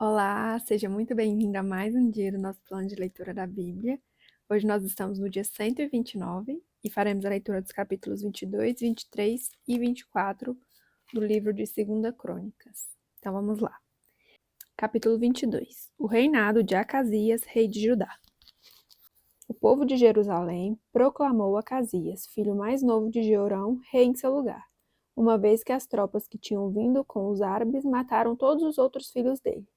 Olá, seja muito bem-vindo a mais um dia do nosso plano de leitura da Bíblia. Hoje nós estamos no dia 129 e faremos a leitura dos capítulos 22, 23 e 24 do livro de 2 Crônicas. Então vamos lá. Capítulo 22. O reinado de Acasias, rei de Judá. O povo de Jerusalém proclamou Acasias, filho mais novo de Jeorão, rei em seu lugar, uma vez que as tropas que tinham vindo com os árabes mataram todos os outros filhos dele.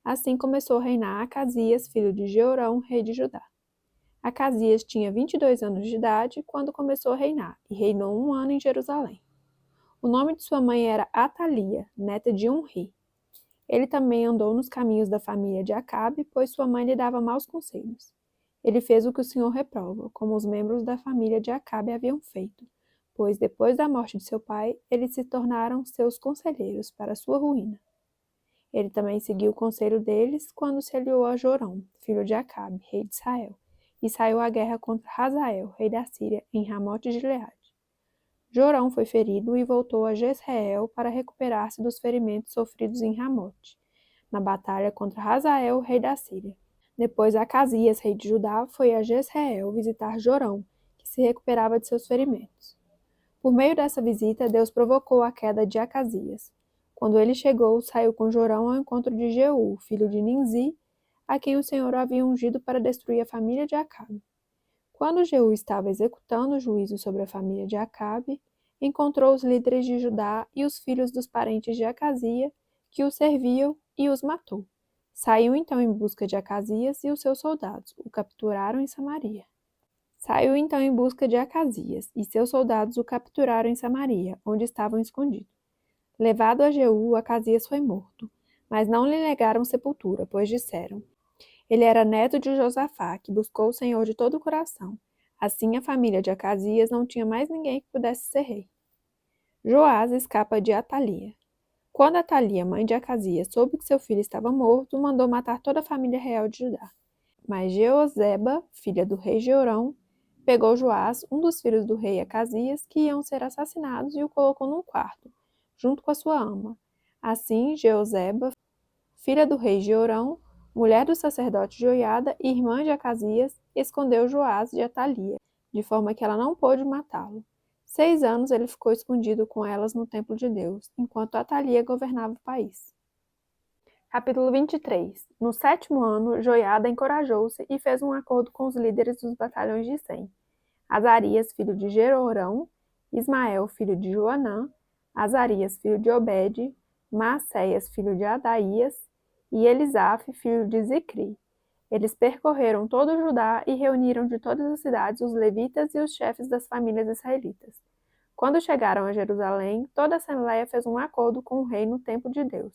Assim começou a reinar Acasias, filho de Jeorão, rei de Judá. Acasias tinha 22 anos de idade quando começou a reinar, e reinou 1 ano em Jerusalém. O nome de sua mãe era Atalia, neta de Omri. Ele também andou nos caminhos da família de Acabe, pois sua mãe lhe dava maus conselhos. Ele fez o que o Senhor reprova, como os membros da família de Acabe haviam feito, pois depois da morte de seu pai, eles se tornaram seus conselheiros para sua ruína. Ele também seguiu o conselho deles quando se aliou a Jorão, filho de Acabe, rei de Israel, e saiu à guerra contra Hazael, rei da Síria, em Ramote de Gileade. Jorão foi ferido e voltou a Jezreel para recuperar-se dos ferimentos sofridos em Ramote, na batalha contra Hazael, rei da Síria. Depois Acasias, rei de Judá, foi a Jezreel visitar Jorão, que se recuperava de seus ferimentos. Por meio dessa visita, Deus provocou a queda de Acasias. Quando ele chegou, saiu com Jorão ao encontro de Jeú, filho de Ninzi, a quem o Senhor havia ungido para destruir a família de Acabe. Quando Jeú estava executando o juízo sobre a família de Acabe, encontrou os líderes de Judá e os filhos dos parentes de Acasias, que o serviam, e os matou. Saiu então em busca de Acasias e os seus soldados, o capturaram em Samaria. Saiu então em busca de Acasias, e seus soldados o capturaram em Samaria, onde estavam escondidos. Levado a Jeú, Acasias foi morto, mas não lhe negaram sepultura, pois disseram: ele era neto de Josafá, que buscou o Senhor de todo o coração. Assim a família de Acasias não tinha mais ninguém que pudesse ser rei. Joás escapa de Atalia. Quando Atalia, mãe de Acasias, soube que seu filho estava morto, mandou matar toda a família real de Judá. Mas Jeozeba, filha do rei Jeorão, pegou Joás, um dos filhos do rei Acasias, que iam ser assassinados, e o colocou num quarto, junto com a sua ama. Assim, Jeozeba, filha do rei Jeorão, mulher do sacerdote Joiada e irmã de Acasias, escondeu Joás de Atalia, de forma que ela não pôde matá-lo. 6 anos ele ficou escondido com elas no templo de Deus, enquanto Atalia governava o país. Capítulo 23. No 7º ano, Joiada encorajou-se e fez um acordo com os líderes dos batalhões de Sem: Azarias, filho de Jerorão, Ismael, filho de Joanã, Azarias, filho de Obed, Maacéias, filho de Adaías, e Elisaf, filho de Zicri. Eles percorreram todo o Judá e reuniram de todas as cidades os levitas e os chefes das famílias israelitas. Quando chegaram a Jerusalém, toda a assembleia fez um acordo com o rei no templo de Deus.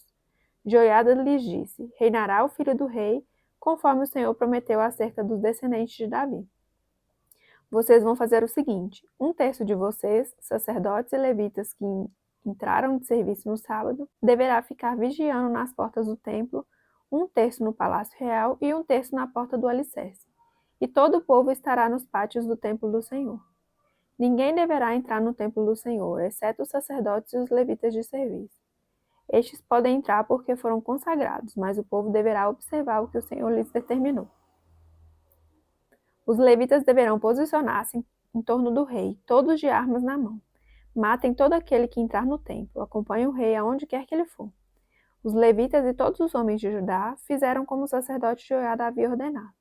Joiada lhes disse: reinará o filho do rei, conforme o Senhor prometeu acerca dos descendentes de Davi. Vocês vão fazer o seguinte: 1/3 de vocês, sacerdotes e levitas que entraram de serviço no sábado, deverá ficar vigiando nas portas do templo, 1/3 no palácio real e 1/3 na porta do alicerce. E todo o povo estará nos pátios do templo do Senhor. Ninguém deverá entrar no templo do Senhor, exceto os sacerdotes e os levitas de serviço. Estes podem entrar porque foram consagrados, mas o povo deverá observar o que o Senhor lhes determinou. Os levitas deverão posicionar-se em torno do rei, todos de armas na mão. Matem todo aquele que entrar no templo, acompanhem o rei aonde quer que ele for. Os levitas e todos os homens de Judá fizeram como o sacerdote Joiada havia ordenado.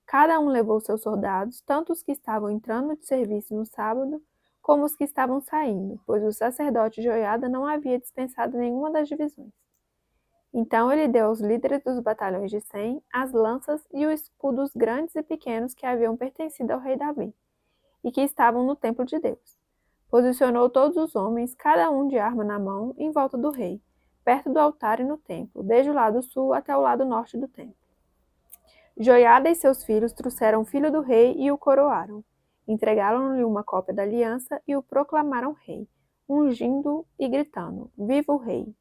Cada um levou seus soldados, tanto os que estavam entrando de serviço no sábado, como os que estavam saindo, pois o sacerdote Joiada não havia dispensado nenhuma das divisões. Então ele deu aos líderes dos batalhões de Sem as lanças e os escudos grandes e pequenos que haviam pertencido ao rei Davi, e que estavam no templo de Deus. Posicionou todos os homens, cada um de arma na mão, em volta do rei, perto do altar e no templo, desde o lado sul até o lado norte do templo. Joiada e seus filhos trouxeram o filho do rei e o coroaram. Entregaram-lhe uma cópia da aliança e o proclamaram rei, ungindo e gritando: Viva o rei!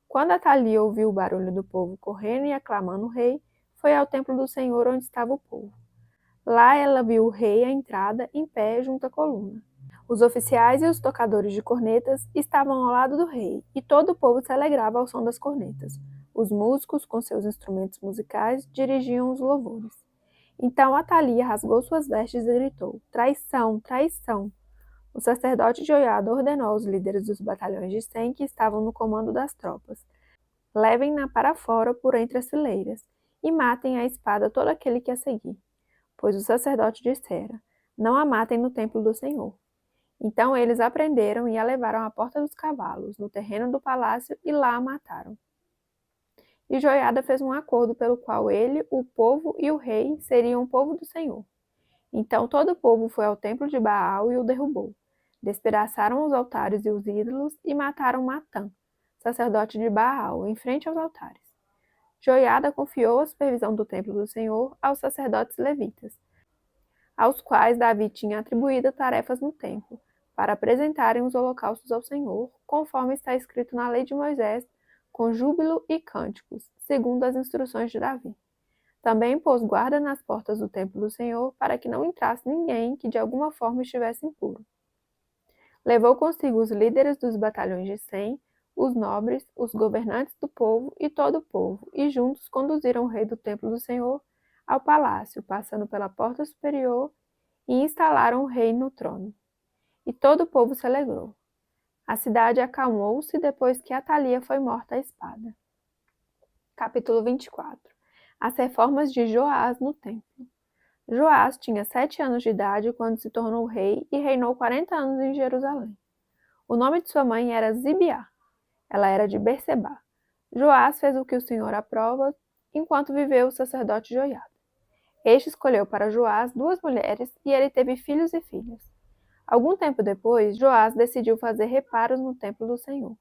Quando Atalia ouviu o barulho do povo correndo e aclamando o rei, foi ao templo do Senhor onde estava o povo. Lá ela viu o rei à entrada, em pé junto à coluna. Os oficiais e os tocadores de cornetas estavam ao lado do rei, e todo o povo se alegrava ao som das cornetas, Os músicos, com seus instrumentos musicais, dirigiam os louvores. Então Atalia rasgou suas vestes e gritou: Traição! Traição! O sacerdote Joiada ordenou aos líderes dos batalhões de 100 que estavam no comando das tropas: levem-na para fora por entre as fileiras, e matem à espada todo aquele que a seguir. Pois o sacerdote dissera: Não a matem no templo do Senhor. Então eles a prenderam e a levaram à porta dos cavalos, no terreno do palácio, e lá a mataram. E Joiada fez um acordo pelo qual ele, o povo e o rei seriam o povo do Senhor. Então todo o povo foi ao templo de Baal e o derrubou. Despedaçaram os altares e os ídolos e mataram Matã, sacerdote de Baal, em frente aos altares. Joiada confiou a supervisão do templo do Senhor aos sacerdotes levitas, aos quais Davi tinha atribuído tarefas no templo, para apresentarem os holocaustos ao Senhor, conforme está escrito na lei de Moisés, com júbilo e cânticos, segundo as instruções de Davi. Também pôs guarda nas portas do templo do Senhor, para que não entrasse ninguém que de alguma forma estivesse impuro. Levou consigo os líderes dos batalhões de 100, os nobres, os governantes do povo e todo o povo, e juntos conduziram o rei do templo do Senhor ao palácio, passando pela porta superior, e instalaram o rei no trono. E todo o povo se alegrou. A cidade acalmou-se depois que Atalia foi morta à espada. Capítulo 24. As reformas de Joás no templo. Joás tinha 7 anos de idade quando se tornou rei e reinou 40 anos em Jerusalém. O nome de sua mãe era Zibiá. Ela era de Berseba. Joás fez o que o Senhor aprova enquanto viveu o sacerdote Joiada. Este escolheu para Joás 2 mulheres e ele teve filhos e filhas. Algum tempo depois, Joás decidiu fazer reparos no templo do Senhor.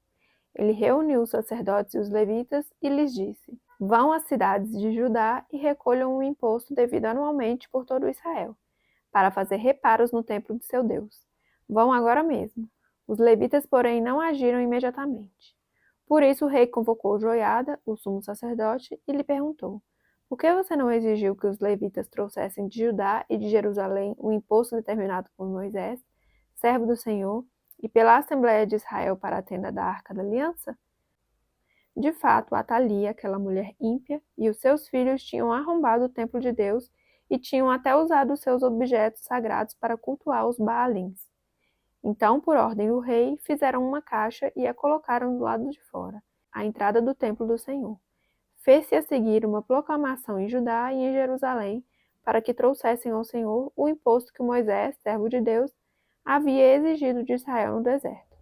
Ele reuniu os sacerdotes e os levitas e lhes disse: Vão às cidades de Judá e recolham o imposto devido anualmente por todo Israel, para fazer reparos no templo de seu Deus. Vão agora mesmo. Os levitas, porém, não agiram imediatamente. Por isso o rei convocou Joiada, o sumo sacerdote, e lhe perguntou: Por que você não exigiu que os levitas trouxessem de Judá e de Jerusalém o imposto determinado por Moisés, servo do Senhor, e pela Assembleia de Israel para a tenda da Arca da Aliança? De fato, Atalia, aquela mulher ímpia, e os seus filhos tinham arrombado o templo de Deus e tinham até usado os seus objetos sagrados para cultuar os Baalins. Então, por ordem do rei, fizeram uma caixa e a colocaram do lado de fora, à entrada do templo do Senhor. Fez-se a seguir uma proclamação em Judá e em Jerusalém, para que trouxessem ao Senhor o imposto que Moisés, servo de Deus, havia exigido de Israel no deserto.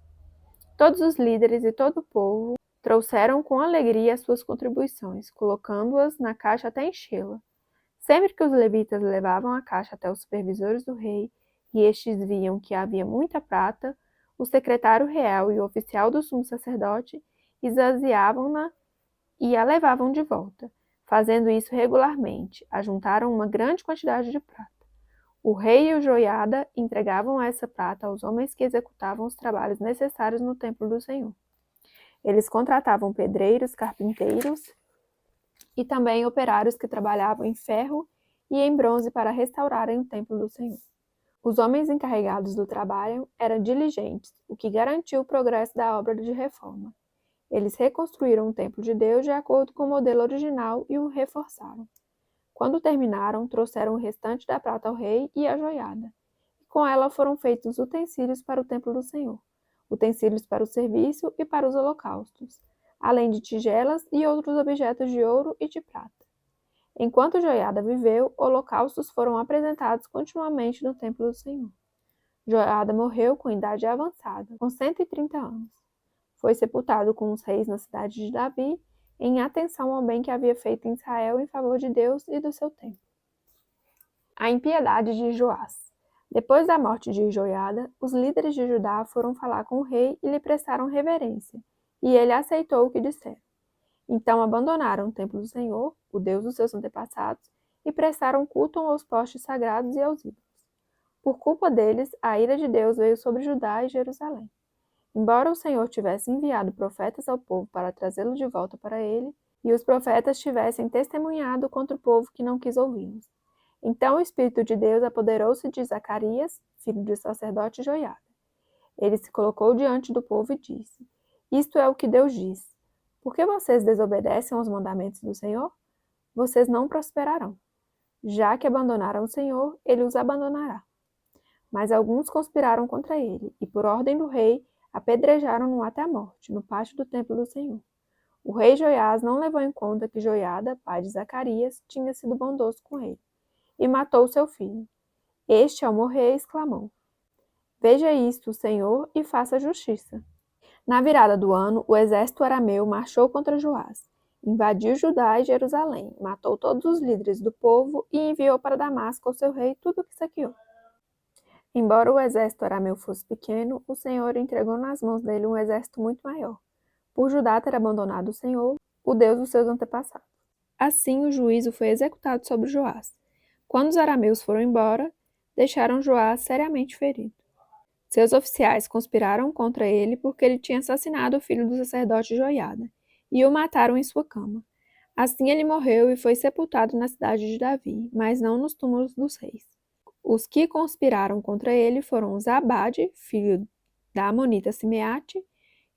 Todos os líderes e todo o povo trouxeram com alegria as suas contribuições, colocando-as na caixa até enchê-la. Sempre que os levitas levavam a caixa até os supervisores do rei, e estes viam que havia muita prata, o secretário real e o oficial do sumo sacerdote esvaziavam-na e a levavam de volta. Fazendo isso regularmente, ajuntaram uma grande quantidade de prata. O rei e o Joiada entregavam essa prata aos homens que executavam os trabalhos necessários no templo do Senhor. Eles contratavam pedreiros, carpinteiros e também operários que trabalhavam em ferro e em bronze para restaurarem o templo do Senhor. Os homens encarregados do trabalho eram diligentes, o que garantiu o progresso da obra de reforma. Eles reconstruíram o templo de Deus de acordo com o modelo original e o reforçaram. Quando terminaram, trouxeram o restante da prata ao rei e à joiada. E com ela foram feitos utensílios para o templo do Senhor, utensílios para o serviço e para os holocaustos, além de tigelas e outros objetos de ouro e de prata. Enquanto Joiada viveu, holocaustos foram apresentados continuamente no templo do Senhor. Joiada morreu com idade avançada, com 130 anos. Foi sepultado com os reis na cidade de Davi, em atenção ao bem que havia feito em Israel em favor de Deus e do seu templo. A impiedade de Joás. Depois da morte de Joiada, os líderes de Judá foram falar com o rei e lhe prestaram reverência, e ele aceitou o que disseram. Então abandonaram o templo do Senhor, o Deus dos seus antepassados, e prestaram culto aos postes sagrados e aos ídolos. Por culpa deles, a ira de Deus veio sobre Judá e Jerusalém. Embora o Senhor tivesse enviado profetas ao povo para trazê-lo de volta para ele, e os profetas tivessem testemunhado contra o povo que não quis ouvi-los. Então o Espírito de Deus apoderou-se de Zacarias, filho do sacerdote Joiada. Ele se colocou diante do povo e disse: Isto é o que Deus diz. Porque vocês desobedecem aos mandamentos do Senhor, vocês não prosperarão. Já que abandonaram o Senhor, ele os abandonará. Mas alguns conspiraram contra ele, e por ordem do rei, apedrejaram-no até a morte, no pátio do templo do Senhor. O rei Joiás não levou em conta que Joiada, pai de Zacarias, tinha sido bondoso com ele, e matou seu filho. Este, ao morrer, exclamou: Veja isto, Senhor, e faça justiça. Na virada do ano, o exército arameu marchou contra Joás, invadiu Judá e Jerusalém, matou todos os líderes do povo e enviou para Damasco ao seu rei tudo o que saqueou. Embora o exército arameu fosse pequeno, o Senhor entregou nas mãos dele um exército muito maior, por Judá ter abandonado o Senhor, o Deus dos seus antepassados. Assim o juízo foi executado sobre Joás. Quando os arameus foram embora, deixaram Joás seriamente ferido. Seus oficiais conspiraram contra ele porque ele tinha assassinado o filho do sacerdote Joiada, e o mataram em sua cama. Assim ele morreu e foi sepultado na cidade de Davi, mas não nos túmulos dos reis. Os que conspiraram contra ele foram Zabade, filho da amonita Simeate,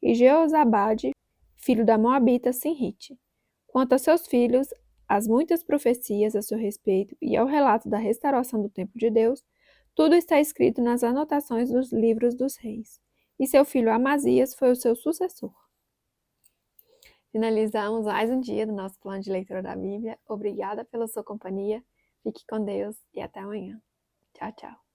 e Jeozabade, filho da moabita Sinrite. Quanto a seus filhos, as muitas profecias a seu respeito e ao relato da restauração do templo de Deus, tudo está escrito nas anotações dos livros dos reis. E seu filho Amazias foi o seu sucessor. Finalizamos mais um dia do nosso plano de leitura da Bíblia. Obrigada pela sua companhia. Fique com Deus e até amanhã. Tchau, tchau.